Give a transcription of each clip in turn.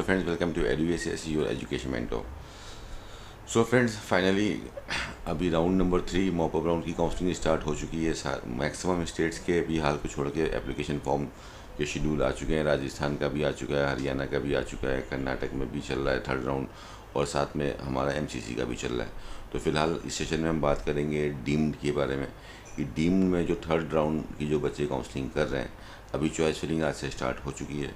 Hello friends, welcome to EduACS your education mentor. So friends, finally अभी round number 3 mop up round की counselling start हो चुकी है। Maximum states के बिहार को छोड़ के एप्लीकेशन फॉर्म के शेड्यूल आ चुके हैं। राजस्थान का भी आ चुका है, हरियाणा का भी आ चुका है, कर्नाटक में भी चल रहा है थर्ड राउंड, और साथ में हमारा MCC का भी चल रहा है। तो फिलहाल इस सेशन में हम बात करेंगे डीम्ड के बारे में कि डीम्ड में जो थर्ड राउंड की जो बच्चे काउंसलिंग कर रहे हैं, अभी चॉइस फिलिंग आज से स्टार्ट हो चुकी है।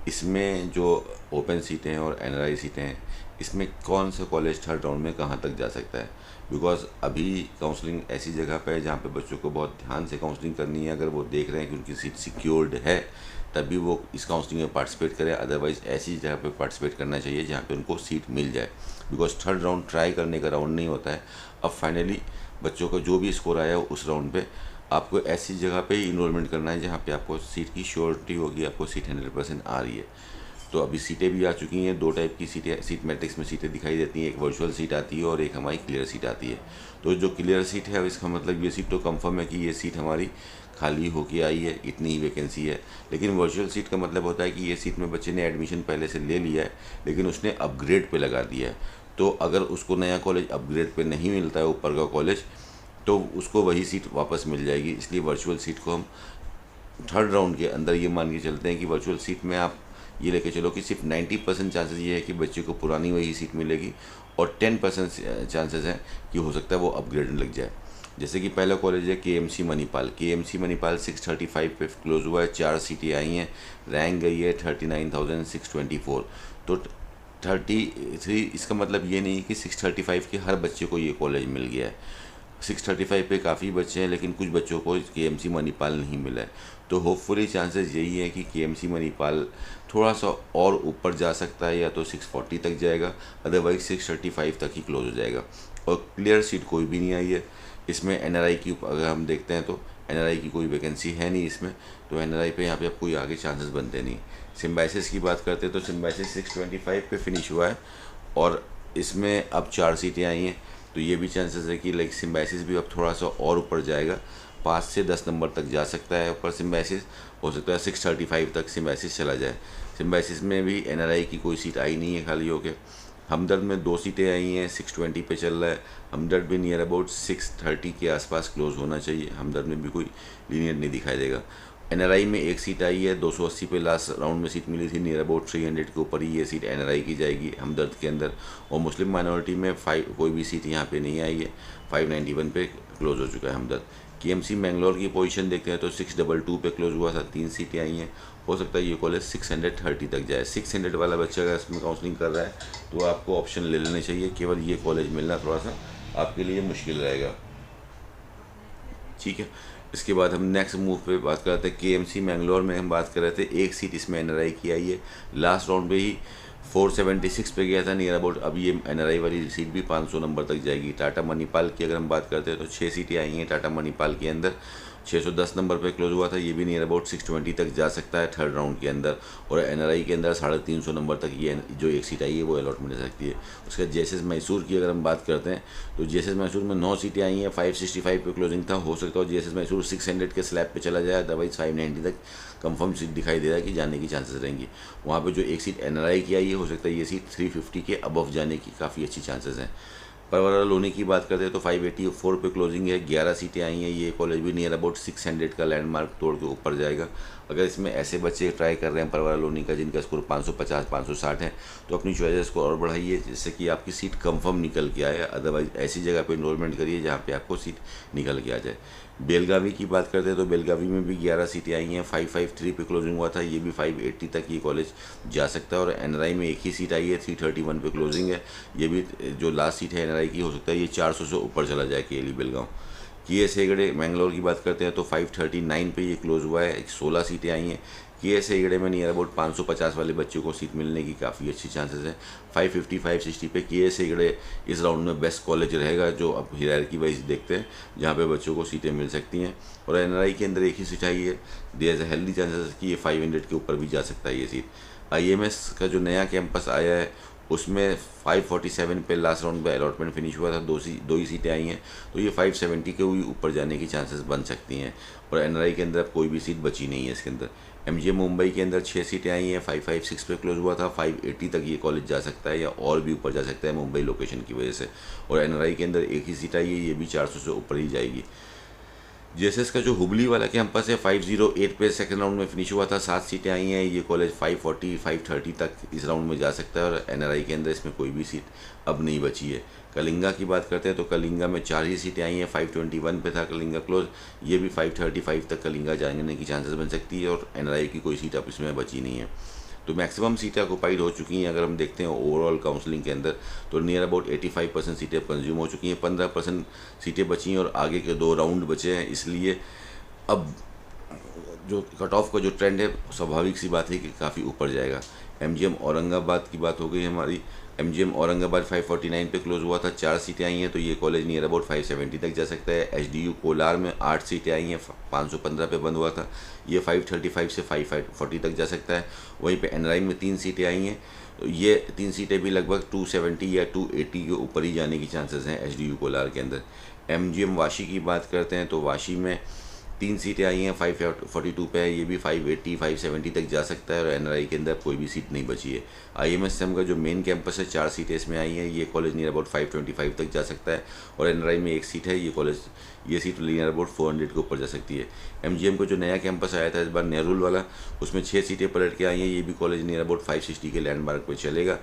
इसमें जो ओपन सीटें हैं और NRI सीटें हैं, इसमें कौन सा कॉलेज थर्ड राउंड में कहाँ तक जा सकता है। बिकॉज अभी काउंसलिंग ऐसी जगह पे है जहाँ पे बच्चों को बहुत ध्यान से काउंसलिंग करनी है। अगर वो देख रहे हैं कि उनकी सीट सिक्योर्ड है, तभी वो इस काउंसलिंग में पार्टिसिपेट करें। अदरवाइज़ ऐसी जगह पे पार्टिसिपेट करना चाहिए जहाँ पे उनको सीट मिल जाए। बिकॉज थर्ड राउंड ट्राई करने का राउंड नहीं होता है। अब फाइनली बच्चों का जो भी स्कोर आया उस राउंड पे आपको ऐसी जगह पे ही इनरोलमेंट करना है जहाँ पे आपको सीट की श्योरिटी होगी, आपको सीट 100% आ रही है। तो अभी सीटें भी आ चुकी हैं। दो टाइप की सीटें, सीट मैट्रिक्स में सीटें दिखाई देती हैं। एक वर्चुअल सीट आती है और एक हमारी क्लियर सीट आती है। तो जो क्लियर सीट है, इसका मतलब ये सीट तो कंफर्म है कि ये सीट हमारी खाली होके आई है, इतनी ही वैकेंसी है। लेकिन वर्चुअल सीट का मतलब होता है कि ये सीट में बच्चे ने एडमिशन पहले से ले लिया है, लेकिन उसने अपग्रेड पे लगा दिया है। तो अगर उसको नया कॉलेज अपग्रेड पे नहीं मिलता है, ऊपर का कॉलेज, तो उसको वही सीट वापस मिल जाएगी। इसलिए वर्चुअल सीट को हम थर्ड राउंड के अंदर ये मान के चलते हैं कि वर्चुअल सीट में आप ये लेके चलो कि सिर्फ 90% चांसेस ये है कि बच्चे को पुरानी वही सीट मिलेगी, और 10% चांसेस हैं कि हो सकता है वो अपग्रेड लग जाए। जैसे कि पहला कॉलेज है KMC मणिपाल। KMC मणिपाल 635 पे क्लोज हुआ है, 4 सीटें आई हैं, रैंक गई है 39,624। तो 33, इसका मतलब ये नहीं कि 635 के हर बच्चे को ये कॉलेज मिल गया है। 635 पे काफ़ी बच्चे हैं, लेकिन कुछ बच्चों को KMC मणिपाल नहीं मिला है। तो होपफुली चांसेस यही है कि KMC मणिपाल थोड़ा सा और ऊपर जा सकता है, या तो 640 तक जाएगा, अदरवाइज 635 तक ही क्लोज हो जाएगा। और क्लियर सीट कोई भी नहीं आई है इसमें। NRI की अगर हम देखते हैं तो NRI की कोई वैकेंसी है नहीं इसमें, तो NRI पे यहाँ पे अब कोई आगे चांसेस बनते नहीं। सिम्बाइसिस की बात करते हैं तो सिम्बाइसिस 625 पे फिनिश हुआ है, और इसमें अब 4 सीटें आई हैं। तो ये भी चांसेस है कि लाइक सिम्बाइसिस भी अब थोड़ा सा और ऊपर जाएगा, 5 से 10 नंबर तक जा सकता है ऊपर सिम्बाइसिस। हो सकता है 635 तक सिम्बाइसिस चला जाए। सिम्बाइसिस में भी NRI की कोई सीट आई नहीं है खाली होके। हमदर्द में 2 सीटें आई हैं, 620 पे चल रहा है। हमदर्द भी नियर अबाउट 630 के आसपास क्लोज होना चाहिए। हमदर्द में भी कोई लीनियर नहीं दिखाई देगा। NRI में 1 सीट आई है, 280 पे लास्ट राउंड में सीट मिली थी। नियर अबाउट 300 के ऊपर ही ये सीट NRI की जाएगी हमदर्द के अंदर। और मुस्लिम माइनॉरिटी में कोई भी सीट यहाँ पे नहीं आई है, 591 पे क्लोज हो चुका है हमदर्द। KMC मैंगलोर की पोजीशन देखते हैं तो 622 पे क्लोज हुआ था, 3 सीटें आई हैं। हो सकता है ये कॉलेज 630 तक जाए। 600 वाला बच्चा अगर इसमें काउंसलिंग कर रहा है तो आपको ऑप्शन ले लेने चाहिए। केवल ये कॉलेज मिलना थोड़ा सा आपके लिए मुश्किल रहेगा, ठीक है। इसके बाद हम नेक्स्ट मूव पे बात करते हैं। KMC मैंगलोर में हम बात कर रहे थे, 1 सीट इसमें NRI की आई है। लास्ट राउंड पे ही 476 पे गया था नियर अबाउट। अब ये NRI वाली सीट भी 500 नंबर तक जाएगी। टाटा मणिपाल की अगर हम बात करते हैं तो 6 सीटें आई हैं टाटा मणिपाल के अंदर। 610 नंबर पे क्लोज हुआ था, ये भी नियर अबाउट 620 तक जा सकता है थर्ड राउंड के अंदर। और NRI के अंदर 350 नंबर तक ये जो 1 सीट आई है वो अलॉटमेंट हो सकती है। उसके JSS मैसूर की अगर हम बात करते हैं तो JSS मैसूर में 9 सीटें आई हैं, 565 पे क्लोजिंग था। हो सकता है JSS मैसूर 600 के स्लैब पे चला जाए, अदरवाइज 590 तक कंफर्म सीट दिखाई दे रहा है कि जाने की चांसेस रहेंगी। वहाँ पे जो 1 सीट NRI की आई है, हो सकता है ये सीट 350 के अबव जाने की काफ़ी अच्छी चांसेस हैं। परवरा लोनी की बात करते हैं तो 584 पे क्लोजिंग है, 11 सीटें आई हैं। ये कॉलेज भी नियर अबाउट 600 का लैंडमार्क तोड़ के ऊपर जाएगा। अगर इसमें ऐसे बच्चे ट्राई कर रहे हैं परवरा लोनी का जिनका स्कोर 550 560 है, तो अपनी चॉइसेस को और बढ़ाइए जिससे कि आपकी सीट कंफर्म निकल के आए। अदरवाइज ऐसी जगह पे इनरोलमेंट करिए जहाँ पे आपको सीट निकल के आ जाए। बेलगावी की बात करते हैं तो बेलगावी में भी 11 सीटें आई हैं, 553 पे क्लोजिंग हुआ था। ये भी 580 तक ये कॉलेज जा सकता है। और NRI में 1 ही सीट आई है, 331 पे क्लोजिंग है। ये भी जो लास्ट सीट है NRI की, हो सकता है ये 400 से ऊपर चला जाए KLE बेलगांव। KS हेगड़े मैंगलोर की बात करते हैं तो 539 पे ये क्लोज हुआ है, 16 सीटें आई हैं। KS हेगड़े में नियर अबाउट 550 वाले बच्चों को सीट मिलने की काफ़ी अच्छी चांसेस है। 550 560 पे KS हेगड़े इस राउंड में बेस्ट कॉलेज रहेगा, जो अब हायरार्की वाइज देखते हैं जहाँ पे बच्चों को सीटें मिल सकती हैं। और NRI के अंदर 1 ही सीट आई है, there is a healthy chances कि ये 500 के ऊपर भी जा सकता है ये सीट। IMS का जो नया कैंपस आया है उसमें 547 पे लास्ट राउंड पे अलॉटमेंट फिनिश हुआ था, दो ही सीटें आई हैं, तो ये 570 के भी ऊपर जाने की चांसेस बन सकती हैं। और एनआरआई के अंदर कोई भी सीट बची नहीं है इसके अंदर। एमजीएम मुंबई के अंदर 6 सीटें आई हैं, 556 पे क्लोज हुआ था, 580 तक ये कॉलेज जा सकता है या और भी ऊपर जा सकता है मुंबई लोकेशन की वजह से। और एनआरआई के अंदर एक ही सीट आई है, ये भी 400 से ऊपर ही जाएगी। जेएसएस का जो हुबली वाला कैंपस है 508 पे सेकंड राउंड में फिनिश हुआ था, 7 सीटें आई हैं, ये कॉलेज 540 530 तक इस राउंड में जा सकता है। और एनआरआई के अंदर इसमें कोई भी सीट अब नहीं बची है। कलिंगा की बात करते हैं तो कलिंगा में 4 ही सीटें आई हैं, 521 पे था कलिंगा क्लोज, ये भी 535 तक कलिंगा जाने की चांसेस बन सकती है। और एनआरआई की कोई सीट अब इसमें बची नहीं है। तो मैक्सिमम सीटें ऑक्यूपाइड हो चुकी हैं। अगर हम देखते हैं ओवरऑल काउंसलिंग के अंदर तो नियर अबाउट 85% सीटें कंज्यूम हो चुकी हैं, 15% सीटें बची हैं और आगे के 2 राउंड बचे हैं। इसलिए अब जो कट ऑफ का जो ट्रेंड है स्वाभाविक सी बात है कि काफ़ी ऊपर जाएगा। एमजीएम औरंगाबाद की बात हो गई हमारी। एमजीएम औरंगाबाद 549 पे क्लोज हुआ था, 4 सीटें आई हैं, तो ये कॉलेज नियर अबाउट 570 तक जा सकता है। एचडीयू कोलार में 8 सीटें आई हैं, 515 पे बंद हुआ था, ये 535 से 540 तक जा सकता है। वहीं पे एनआरआई में 3 सीटें आई हैं, तो ये 3 सीटें भी लगभग 270 या 280 के ऊपर ही जाने की चांसेस हैं एचडीयू कोलार के अंदर। एमजीएम वाशी की बात करते हैं तो वाशी में 3 सीटें आई हैं, 542 पे है, ये भी 580 570 तक जा सकता है। और एनआरआई के अंदर कोई भी सीट नहीं बची है। आईएमएसएम का जो मेन कैंपस है 4 सीटें इसमें आई हैं, ये कॉलेज नियर अबाउट 525 तक जा सकता है। और एनआरआई में 1 सीट है, ये सीट नियर अबाउट 400 के ऊपर जा सकती है। एमजीएम को जो नया कैंपस आया था इस बार नेहरू वाला, उसमें 6 सीटें पलट के आई हैं, ये भी कॉलेज नियर अबाउट 560 के लैंडमार्क पर चलेगा।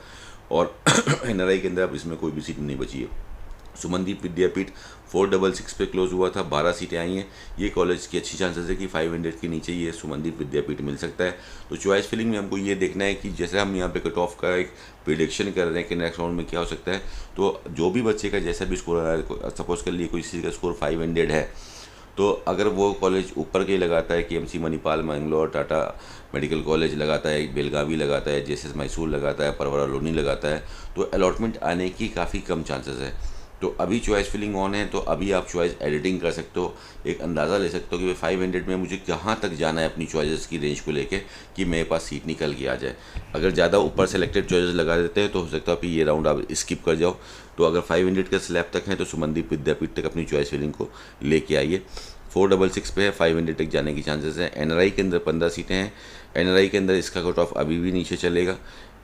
और एनआरआई के अंदर अब इसमें कोई भी सीट नहीं बची है। सुमनदीप विद्यापीठ 466 पे क्लोज हुआ था, 12 सीटें आई हैं, ये कॉलेज की अच्छी चांसेस है कि 500 के नीचे ये सुमनदीप विद्यापीठ मिल सकता है। तो चॉइस फिलिंग में हमको ये देखना है कि जैसे हम यहाँ पे कट ऑफ का एक प्रिडिक्शन कर रहे हैं कि नेक्स्ट राउंड में क्या हो सकता है, तो जो भी बच्चे का जैसा भी स्कोर आ रहा है, सपोज कर लिए कोई किसी का स्कोर 500 है, तो अगर वो कॉलेज ऊपर के लगाता है, KMC Manipal Mangalore, Tata medical college लगाता है, बेलगावी लगाता है, जेएसएस मैसूर लगाता है, परवरा लोनी लगाता है, तो अलॉटमेंट आने की काफ़ी कम चांसेस है। तो अभी चॉइस फिलिंग ऑन है, तो अभी आप चॉइस एडिटिंग कर सकते हो, एक अंदाज़ा ले सकते हो कि 500 में मुझे कहाँ तक जाना है अपनी चॉइसेस की रेंज को लेके कि मेरे पास सीट निकल के आ जाए। अगर ज़्यादा ऊपर सेलेक्टेड चॉइसेस लगा देते हैं तो हो सकता है कि ये राउंड आप स्किप कर जाओ। तो अगर 500 के स्लैब तक है तो सुमनदीप विद्यापीठ तक अपनी चॉइस फिलिंग को लेके आइए। 466 पे है, 500 तक जाने की चांसेस हैं। एनआरआई के अंदर 15 सीटें हैं, एनआरआई के अंदर इसका कट ऑफ अभी भी नीचे चलेगा।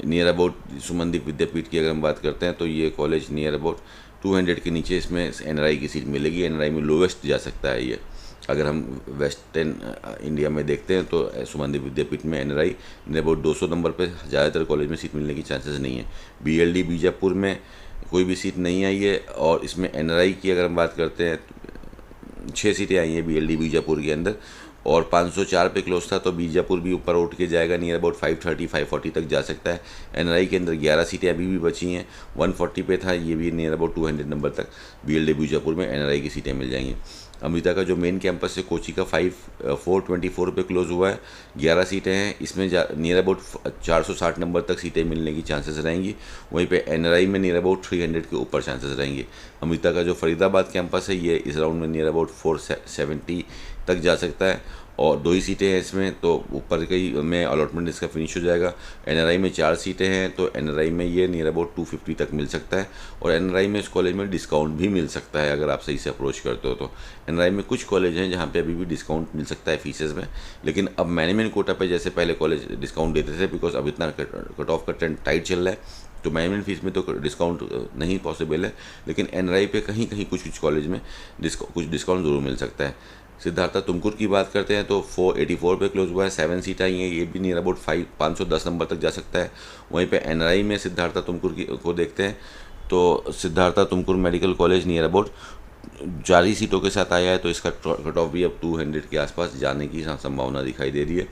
नियर अबाउट सुमनदीप विद्यापीठ की अगर हम बात करते हैं तो ये कॉलेज नियर अबाउट 200 के नीचे इसमें एनआरआई की सीट मिलेगी। एनआरआई में लोवेस्ट जा सकता है ये। अगर हम वेस्टर्न इंडिया में देखते हैं तो सुमनदीप विद्यापीठ में एनआरआई नियर अबाउट 200 नंबर पे, ज़्यादातर कॉलेज में सीट मिलने की चांसेस नहीं है। बीएलडी बीजापुर में कोई भी सीट नहीं आई है और इसमें एनआरआई की अगर हम बात करते हैं 6 सीटें आई हैं बीएलडी बीजापुर के अंदर और 504 पे क्लोज था, तो बीजापुर भी ऊपर उठ के जाएगा, नियर अबाउट 530 540 तक जा सकता है। एनआरआई के अंदर 11 सीटें अभी भी बची हैं, 140 पे था, ये भी नियर अबाउट 200 नंबर तक बीएलडी बीजापुर में एनआरआई की सीटें मिल जाएंगी। अमृता का जो मेन कैंपस है कोची का 424 पे क्लोज हुआ है, 11 सीटें हैं, इसमें नियर अबाउट 460 नंबर तक सीटें मिलने की चांसेस रहेंगी। वहीं पे एनआरआई में नियर अबाउट 300 के ऊपर चांसेस रहेंगे। अमृता का जो फरीदाबाद कैंपस है ये इस राउंड में नियर अबाउट 470 तक जा सकता है और 2 ही सीटें हैं इसमें, तो ऊपर कई में अलॉटमेंट इसका फिनिश हो जाएगा। एनआरआई में 4 सीटें हैं, तो एनआरआई में ये नियर अबाउट 250 तक मिल सकता है और एनआरआई में इस कॉलेज में डिस्काउंट भी मिल सकता है अगर आप सही से अप्रोच करते हो तो। एनआरआई में कुछ कॉलेज हैं जहाँ पे अभी भी डिस्काउंट मिल सकता है फीसेस में, लेकिन अब मैनेजमेंट कोटा पे जैसे पहले कॉलेज डिस्काउंट देते थे, बिकॉज अब इतना कट ऑफ का ट्रेंड टाइट चल रहा है, तो मैनेजमेंट फीस में तो डिस्काउंट नहीं पॉसिबल है, लेकिन एनआरआई पे कहीं कहीं कुछ कॉलेज में कुछ डिस्काउंट ज़रूर मिल सकता है। सिद्धार्था तुमकुर की बात करते हैं तो 484 पे क्लोज हुआ है, 7 सीट आई हैं, ये भी नियर अबाउट 510 नंबर तक जा सकता है। वहीं पे एनआरआई में सिद्धार्था तुमकुर को देखते हैं तो Siddhartha Tumkur medical college near about 4 ही सीटों के साथ आया है, तो इसका कट ऑफ भी अब 200 के आसपास जाने की संभावना दिखाई दे रही है।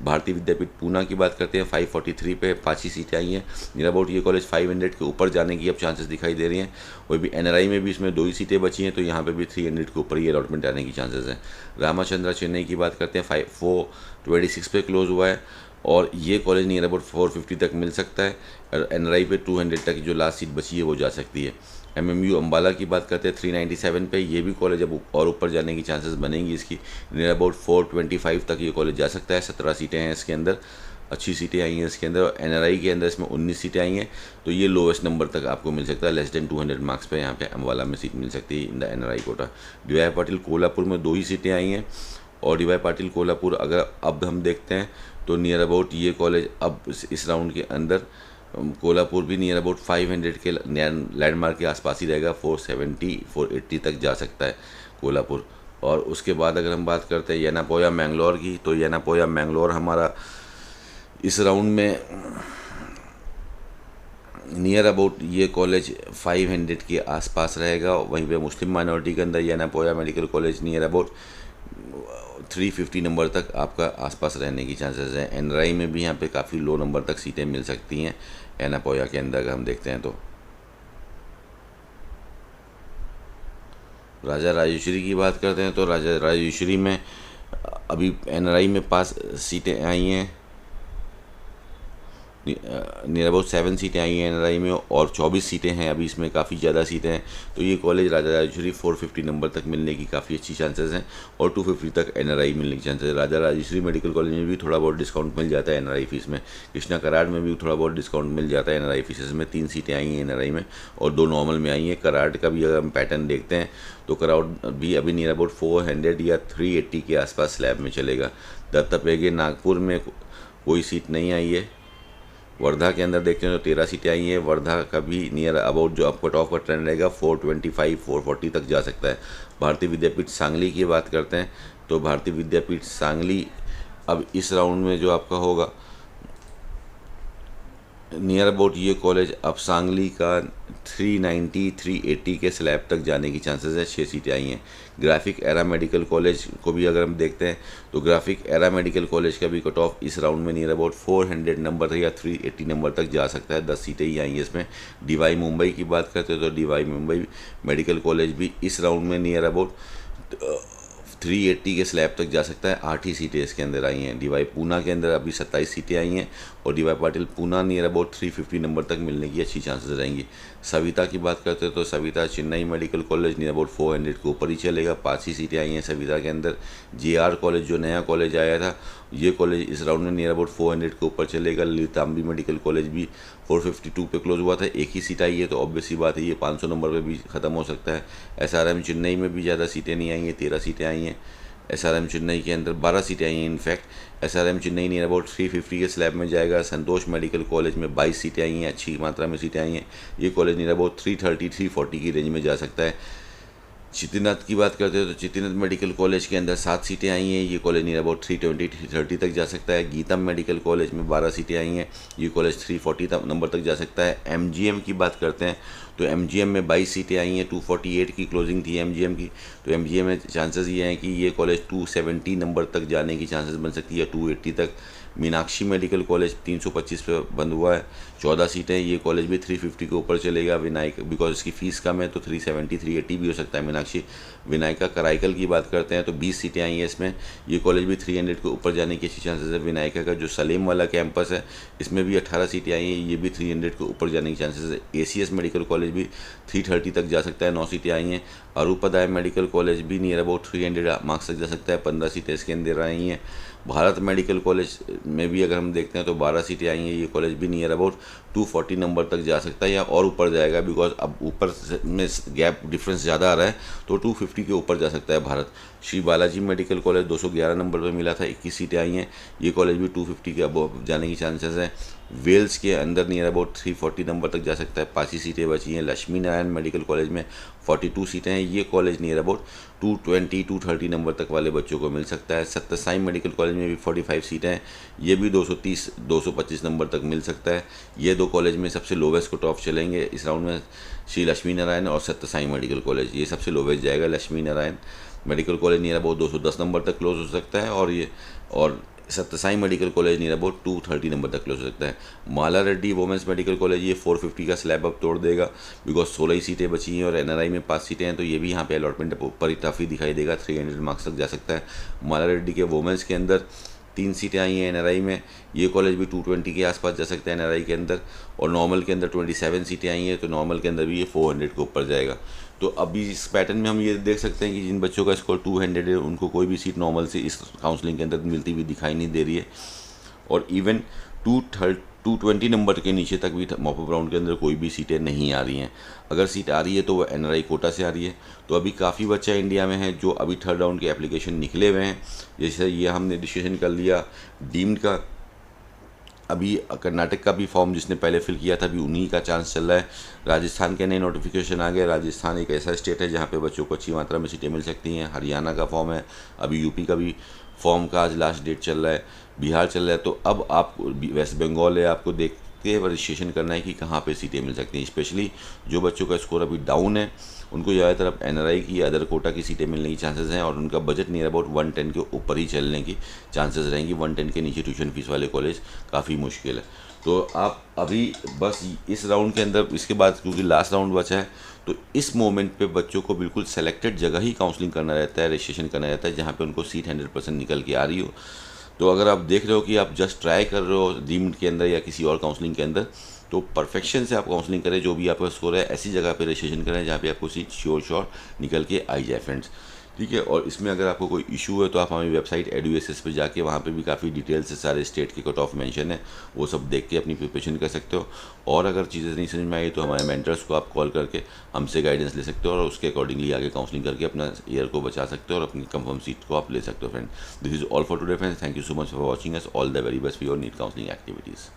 भारतीय विद्यापीठ पूना की बात करते हैं 543 पे 5 ही सीटें आई हैं, नियर अबाउट ये कॉलेज 500 के ऊपर जाने की अब चांसेस दिखाई दे रही हैं। वही भी एनआरआई में भी इसमें 2 ही सीटें बची हैं, तो यहाँ पे भी 300 के ऊपर ही अलॉटमेंट आने की चांसेस हैं। रामाचंद्रा चेन्नई की बात करते हैं 426 पे क्लोज हुआ है और ये कॉलेज नियर अबाउट 450 तक मिल सकता है और एनआरआई पे 200 तक जो लास्ट सीट बची है वो जा सकती है। एमएमयू अम्बाला की बात करते हैं 397 पे, ये भी कॉलेज अब और ऊपर जाने की चांसेस बनेंगी इसकी, नियर अबाउट 425 तक ये कॉलेज जा सकता है। 17 सीटें हैं इसके अंदर, अच्छी सीटें आई हैं इसके अंदर। और NRI के अंदर इसमें 19 सीटें आई हैं, तो ये लोवेस्ट नंबर तक आपको मिल सकता है, लेस देन 200 मार्क्स पे यहाँ पे अम्बाला में सीट मिल सकती है in the NRI quota. DY Patil Kolhapur में 2 ही सीटें आई हैं, और DY पाटिल कोल्हापुर अगर अब हम देखते हैं तो नियर अबाउट ये कॉलेज अब इस राउंड के अंदर कोल्हापुर भी नियर अबाउट 500 के लैंडमार्क के आसपास ही रहेगा, 470 480 तक जा सकता है कोल्हापुर। और उसके बाद अगर हम बात करते हैं येनापोया मैंगलोर की, तो येनापोया मैंगलोर हमारा इस राउंड में नियर अबाउट ये कॉलेज 500 के आसपास रहेगा। वहीं पे मुस्लिम माइनॉरिटी के अंदर Yenepoya medical college near about 350 number तक आपका आसपास रहने की चांसेस हैं। NRI में भी यहाँ पे काफ़ी लो नंबर तक सीटें मिल सकती हैं येनापोया के अंदर अगर हम देखते हैं तो। राजा राजेश्वरी की बात करते हैं तो राजा राजेश्वरी में अभी NRI में 5 सीटें आई हैं, नियर अबाउट 7 सीटें आई हैं NRI में, और 24 सीटें हैं अभी इसमें, काफ़ी ज़्यादा सीटें हैं। तो ये कॉलेज राजा राजेश्वरी 450 नंबर तक मिलने की काफ़ी अच्छी चांसेस हैं, और 250 तक NRI मिलने की चांसेस है। राजा राजेश्वरी मेडिकल कॉलेज में भी थोड़ा बहुत डिस्काउंट मिल जाता है NRI फीस में। कृष्णा कराड़ में भी थोड़ा बहुत डिस्काउंट मिल जाता है NRI फीस में। 3 सीटें आई हैं NRI में और 2 नॉर्मल में आई हैं। कराड़ का भी अगर हम पैटर्न देखते हैं तो कराड़ भी अभी नियर अबाउट 400 या 380 के आसपास स्लैब में चलेगा। दत्तापेगे नागपुर में कोई सीट नहीं आई है। वर्धा के अंदर देखते हैं तो 13 सीटें आई हैं। वर्धा का भी नियर अबाउट जो आपका टॉप का ट्रेंड रहेगा 425 440 तक जा सकता है। भारतीय विद्यापीठ सांगली की बात करते हैं तो भारतीय विद्यापीठ सांगली अब इस राउंड में जो आपका होगा नियर अबाउट ये कॉलेज अब सांगली का 390 380 के स्लैब तक जाने की चांसेस है। 6 सीटें आई हैं। ग्राफिक एरा मेडिकल कॉलेज को भी अगर हम देखते हैं तो ग्राफिक एरा मेडिकल कॉलेज का भी कट ऑफ इस राउंड में नियर अबाउट 400 नंबर तक या 380 नंबर तक जा सकता है। 10 सीटें ही आई हैं इसमें। DY मुंबई की बात करते हैं तो DY मुंबई मेडिकल कॉलेज भी इस राउंड में नियर अबाउट 380 के स्लैब तक जा सकता है। 8 ही सीटें इसके अंदर आई हैं। DY पूना के अंदर अभी 27 सीटें आई हैं, और DY Patil Poona near about 350 number तक मिलने की अच्छी चांसेस रहेंगी। सविता की बात करते हैं तो Savita Chennai medical college near about 400 के ऊपर ही चलेगा। 5 ही सीटें आई हैं सविता के अंदर। JR कॉलेज जो नया कॉलेज आया था, ये कॉलेज इस राउंड में नियर अबाउट 400 के ऊपर चलेगा। ललितांबी मेडिकल कॉलेज भी 452 पे क्लोज हुआ था। 1 ही सीट आई है, तो ऑब्वियस सी बात है ये 500 नंबर पे भी ख़त्म हो सकता है। SRM चेन्नई में भी ज़्यादा सीटें नहीं आई हैं, 13 सीटें आई हैं। SRM चेन्नई के अंदर 12 सीटें आई हैं। In fact SRM Chennai near about 350 के स्लैब में जाएगा। संतोष मेडिकल कॉलेज में 22 सीटें आई हैं, अच्छी मात्रा में सीटें आई हैं। ये कॉलेज नियर अबाउट 330 340 की रेंज में जा सकता है। चित्तीनाथ की बात करते हैं तो चित्तीनाथ मेडिकल कॉलेज के अंदर 7 सीटें आई हैं। ये कॉलेज नियर अबाउट 320 330 तक जा सकता है। गीतम मेडिकल कॉलेज में 12 सीटें आई हैं। ये कॉलेज 340 नंबर तक जा सकता है। MGM की बात करते हैं तो MGM में 22 सीटें आई हैं। 248 की क्लोजिंग थी MGM की, तो MGM में चांसेस ये हैं कि ये कॉलेज 270 नंबर तक जाने की चांसेस बन सकती है, 280 तक। मीनाक्षी मेडिकल कॉलेज 325 पे बंद हुआ है, 14 सीटें। ये कॉलेज भी 350 के ऊपर चलेगा। विनायक बिकॉज इसकी फ़ीस कम है तो 370 380 भी हो सकता है मीनाक्षी। विनायका कराईकल की बात करते हैं तो 20 सीटें आई हैं इसमें। ये कॉलेज भी 300 के ऊपर जाने की अच्छी चांसेस है। विनायका का जो सलेम वाला कैंपस है इसमें भी 18 सीटें आई हैं, ये भी 300 के ऊपर जाने की चांसेस है। ACS मेडिकल कॉलेज भी 330 तक जा सकता है, 9 सीटें आई हैं। अरूपदाय मेडिकल कॉलेज भी नियर अबाउट 300 मार्क्स तक जा सकता है, 15 सीटें इसके अंदर आई हैं। भारत मेडिकल कॉलेज में भी अगर हम देखते हैं तो 12 सीटें आई हैं। ये कॉलेज भी नियर अबाउट 240 नंबर तक जा सकता है या और ऊपर जाएगा, बिकॉज अब ऊपर में गैप डिफरेंस ज़्यादा आ रहा है तो 250 के ऊपर जा सकता है Bharat. Shri Balaji medical college 211 number पर मिला था, 21 सीटें आई हैं। ये कॉलेज भी 250 के अब जाने की चांसेस हैं। वेल्स के अंदर नियर अबाउट 340 नंबर तक जा सकता है, 5 ही सीटें बची हैं। लक्ष्मी नारायण मेडिकल कॉलेज में 42 सीटें हैं। ये कॉलेज नियर अबाउट 220 230 नंबर तक वाले बच्चों को मिल सकता है। सत्य साई मेडिकल कॉलेज में भी 45 सीटें हैं। ये भी 230 225 नंबर तक मिल सकता है। ये 2 कॉलेज में सबसे लोवेस्ट कट ऑफ चलेंगे इस राउंड में, श्री लक्ष्मी नारायण और सत्य साई मेडिकल कॉलेज, ये सबसे लोवेस्ट जाएगा। Lakshmi Narayan medical college near about 210 number तक क्लोज हो सकता है, और सत्य Sai medical college near about 230 number तक क्लोज हो सकता है। माला रेड्डी वुमेंस मेडिकल कॉलेज ये 450 का स्लैब अब तोड़ देगा, बिकॉज 16 ही सीटें बची हैं और NRI में 5 सीटें हैं, तो ये भी यहाँ पे अलॉटमेंट ऊपर ही काफ़ी दिखाई देगा, 300 मार्क्स तक जा सकता है। माला रेड्डी के वुमेंस के अंदर 3 सीटें आई हैं NRI में, ये कॉलेज भी 220 के आसपास जा सकता है NRI के अंदर, और नॉर्मल के अंदर 27 सीटें आई हैं, तो नॉर्मल के अंदर भी ये 400 के ऊपर जाएगा। तो अभी इस पैटर्न में हम ये देख सकते हैं कि जिन बच्चों का स्कोर 200 है उनको कोई भी सीट नॉर्मल से इस काउंसलिंग के अंदर मिलती हुई दिखाई नहीं दे रही है। और इवन 220 नंबर के नीचे तक भी मॉपअप राउंड के अंदर कोई भी सीटें नहीं आ रही हैं। अगर सीट आ रही है तो वो एनआरआई कोटा से आ रही है। तो अभी काफ़ी बच्चा इंडिया में है जो अभी थर्ड राउंड के एप्लीकेशन निकले हुए हैं। जैसे ये हमने डिसीजन कर लिया डीम्ड का, अभी कर्नाटक का भी फॉर्म जिसने पहले फिल किया था अभी उन्हीं का चांस चल रहा है। राजस्थान के नए नोटिफिकेशन आ गए। राजस्थान एक ऐसा स्टेट है जहाँ पे बच्चों को अच्छी मात्रा में सीटें मिल सकती हैं। हरियाणा का फॉर्म है, अभी यूपी का भी फॉर्म का आज लास्ट डेट चल रहा है, बिहार चल रहा है। तो अब आप वेस्ट बंगाल है, आपको देख के रजिस्ट्रेशन करना है कि कहाँ पे सीटें मिल सकती हैं। स्पेशली जो बच्चों का स्कोर अभी डाउन है उनको ज़्यादातर अब एनआरआई की अदर कोटा की सीटें मिलने की चांसेस हैं, और उनका बजट नियर अबाउट 110 के ऊपर ही चलने की चांसेस रहेंगी। 110 के नीचे ट्यूशन फीस वाले कॉलेज काफ़ी मुश्किल है। तो आप अभी बस इस राउंड के अंदर, इसके बाद क्योंकि लास्ट राउंड बचा है, तो इस मोमेंट पे बच्चों को बिल्कुल सेलेक्टेड जगह ही काउंसलिंग करना रहता है, रजिस्ट्रेशन करना रहता है, जहाँ पे उनको सीट 100% निकल के आ रही हो। तो अगर आप देख रहे हो कि आप जस्ट ट्राई कर रहे हो डीम्ड के अंदर या किसी और काउंसलिंग के अंदर, तो परफेक्शन से आप काउंसलिंग करें, जो भी आपका स्कोर है ऐसी जगह पे रजिस्ट्रेशन करें जहाँ पे आपको सीट श्योर निकल के आई जाए फ्रेंड्स। ठीक है, और इसमें अगर आपको कोई इशू है तो आप हमारी वेबसाइट EduSS पे जाके वहाँ पे भी काफ़ी डिटेल से सारे स्टेट के कट ऑफ मेंशन है, वो सब देख के अपनी प्रिपरेशन कर सकते हो। और अगर चीज़ें नहीं समझ में आई तो हमारे मेंटर्स को आप कॉल करके हमसे गाइडेंस ले सकते हो, और उसके अकॉर्डिंगली आगे काउंसलिंग करके अपना ईयर को बचा सकते हो और अपनी कंफर्म सीट को आप ले सकते हो friend. This is all for today friends, thank you so much for watching us, all the very best for your NEET counselling activities.